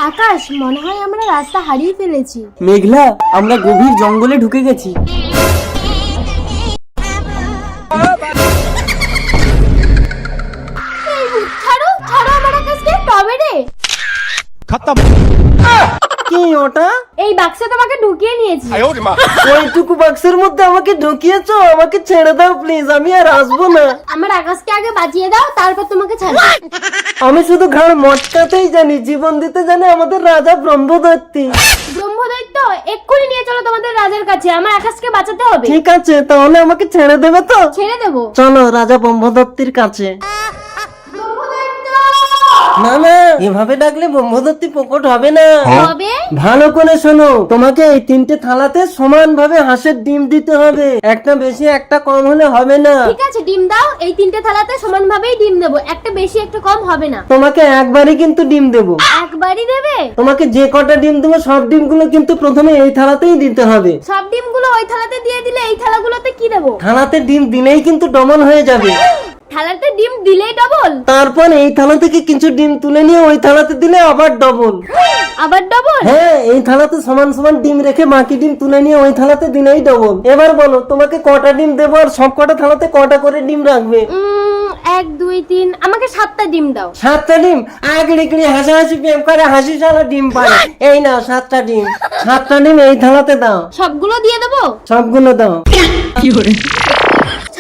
আকাশ, মনে হয় আমরা রাস্তা হারিয়ে ফেলেছি। মেঘলা, আমরা গভীর জঙ্গলে ঢুকে গেছি। ছাড়ো ছাড়ো আমার আকাশকে, তবে রে खत्म। কি ওটা? এই বাক্সে তোমাকে ঢুকিয়ে নিয়েছি। ওইটুকু বাক্সের মধ্যে আমাকে ঢুকিয়েছো? আমাকে ছেড়ে দাও প্লিজ, আমি আর আসবো না। আমার আকাশকে আগে বাঁচিয়ে দাও, তারপর তোমাকে ছাড়বো। আমি শুধু ঘাড় মটকাতেই জানি, জীবন দিতে জানে আমাদের রাজা ব্রহ্মদত্তি। ব্রহ্মদৈত্য, এক্ষুনি নিয়ে চলো তোমাদের রাজার কাছে, আমার আকাশকে বাঁচাতে হবে। ঠিক আছে, তাহলে আমাকে ছেড়ে দেবে তো? ছেড়ে দেবো। চলো রাজা ব্রহ্মদত্তির কাছে। না না, এভাবে ডাকলে ব্রহ্মদত্তি প্রকট হবে না। তবে ভালো করে শোনো, তোমাকে এই 3টে থালাতে সমান ভাবে হাঁসের ডিম দিতে হবে। একটা বেশি একটা কম হলে হবে না। ঠিক আছে, ডিম দাও। এই 3টে থালাতে সমান ভাবেই ডিম দেবো, একটা বেশি একটা কম হবে না। তোমাকে একবারই কিন্তু ডিম দেবো। একবারই দেবে? তোমাকে যে কটা ডিম দেবো সব ডিমগুলো কিন্তু প্রথমে এই থালাতেই দিতে হবে। সব ডিমগুলো ওই থালাতে দিয়ে দিলে এই থালাগুলোতে কি দেবো? থালাতে ডিম দিলেই কিন্তু ডবল হয়ে যাবে। থালাতে ডিম দিলেই ডবল? তারপর এই থালা থেকে কিছু ডিম তুলে নিয়ে ওই থালাতে দিলে আবার ডবল। আবার ডবল? হ্যাঁ, এই থালাতে সমান সমান ডিম রেখে বাকি ডিম তুলে নিয়ে ওই থালাতে দিলেই ডবল। এবার বলো তোমাকে কটা ডিম দেবো আর সব কটা থালাতে কটা করে ডিম রাখবে? 1 2 3, আমাকে 7টা ডিম দাও। 7টা ডিম? আগড়িগড়ি হাসাহাসি প্রেম করে হাসি সারা ডিম পারে। এই নাও 7টা ডিম। 7টা ডিম এই থালাতে দাও। সবগুলো দিয়ে দেবো? সবগুলো দাও।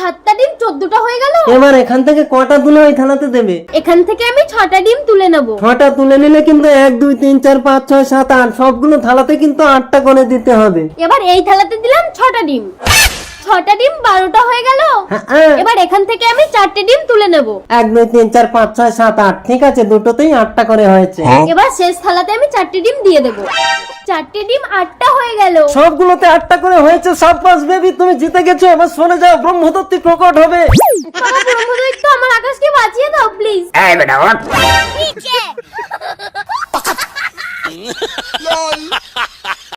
7টা ডিম 14টা হয়ে গেল। এবার এখান থেকে কটা তুলে ওই থালাতে দেবে? এখান থেকে আমি 6টা ডিম তুলে নেব। 6টা তুলে নিলে কিন্তু 1 2 3 4 5 6 7 8 সবগুলো থালাতে কিন্তু 8টা করে দিতে হবে। এবার এই থালাতে দিলাম 6টা ডিম। 6টা ডিম 12টা হয়ে গেল। হ্যাঁ, এবার এখান থেকে আমি 4টে ডিম তুলে নেব। 1 2 3 4 5 6 7 8 ঠিক আছে, দুটোতেই 8টা করে হয়েছে। এবার শেষ থালাতে আমি 4টে ডিম দিয়ে দেব। 4টে ডিম 8টা হয়ে গেল। সবগুলোতে 8টা করে হয়েছে। সাব্বাস বেবি, তুমি জিতে গেছো। এবার সরে যাও, ব্রহ্মদত্তি প্রকট হবে। বাবা ব্রহ্মদৈত্য, আমার আকাশকে বাঁচিয়ে দাও প্লিজ। এই বেটা ওঠ। নিচে